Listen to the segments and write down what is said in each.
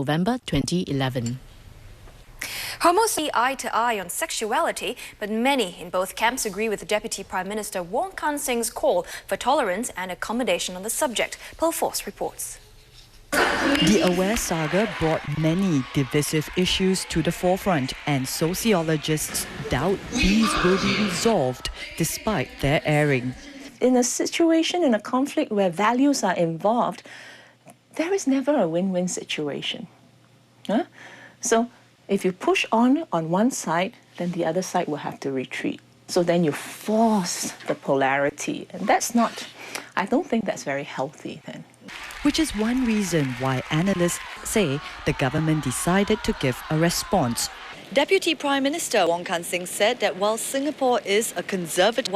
November 2011. Homos see eye to eye on sexuality, but many in both camps agree with Deputy Prime Minister Wong Kan-seng's call for tolerance and accommodation on the subject. Pearl Force reports. The Aware saga brought many divisive issues to the forefront, and sociologists doubt these will be resolved despite their airing. In a situation, in a conflict where values are involved, there is never a win-win situation. Huh? So if you push on one side, then the other side will have to retreat. So then you force the polarity, and that's not, I don't think that's very healthy then. Which is one reason why analysts say the government decided to give a response. Deputy Prime Minister Wong Kan-seng said that while Singapore is a conservative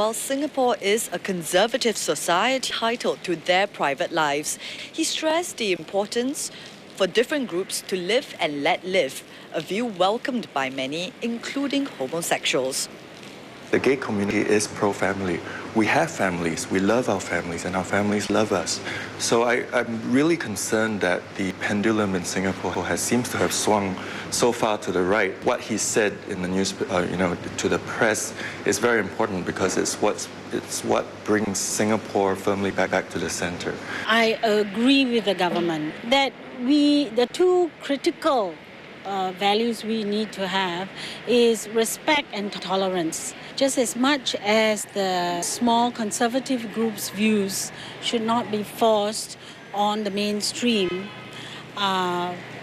society entitled to their private lives, he stressed the importance for different groups to live and let live, a view welcomed by many, including homosexuals. The gay community is pro-family. We have families, we love our families, and our families love us. So I'm really concerned that the pendulum in Singapore seems to have swung so far to the right. What he said in the news, to the press is very important because it's what brings Singapore firmly back to the center. I agree with the government that the two critical values we need to have is respect and tolerance. Just as much as the small conservative groups' views should not be forced on the mainstream,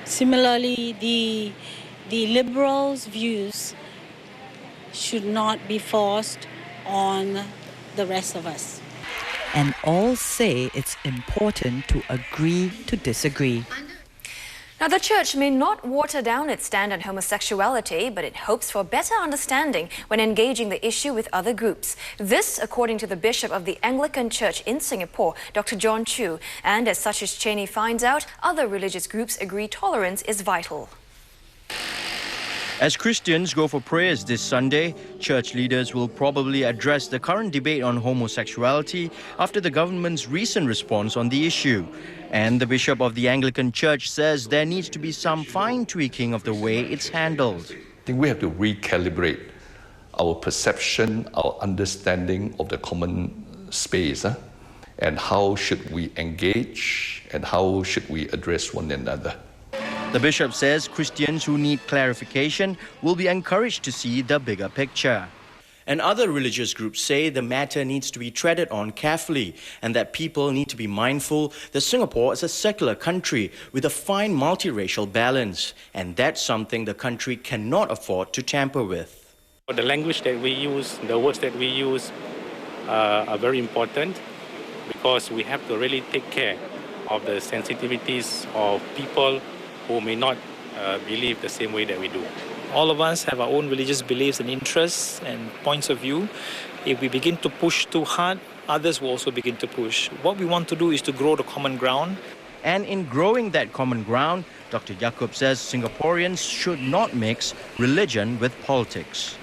similarly the liberals' views should not be forced on the rest of us. And all say it's important to agree to disagree. Now, the church may not water down its stand on homosexuality, but it hopes for better understanding when engaging the issue with other groups. This, according to the Bishop of the Anglican Church in Singapore, Dr. John Chew. And as such as Cheney finds out, other religious groups agree tolerance is vital. As Christians go for prayers this Sunday, church leaders will probably address the current debate on homosexuality after the government's recent response on the issue. And the Bishop of the Anglican Church says there needs to be some fine tweaking of the way it's handled. I think we have to recalibrate our perception, our understanding of the common space, and how should we engage and how should we address one another. The bishop says Christians who need clarification will be encouraged to see the bigger picture. And other religious groups say the matter needs to be treaded on carefully and that people need to be mindful that Singapore is a secular country with a fine multiracial balance, and that's something the country cannot afford to tamper with. The language that we use, the words that we use are very important because we have to really take care of the sensitivities of people who may not believe the same way that we do. All of us have our own religious beliefs and interests and points of view. If we begin to push too hard, others will also begin to push. What we want to do is to grow the common ground. And in growing that common ground, Dr. Yaacob says Singaporeans should not mix religion with politics.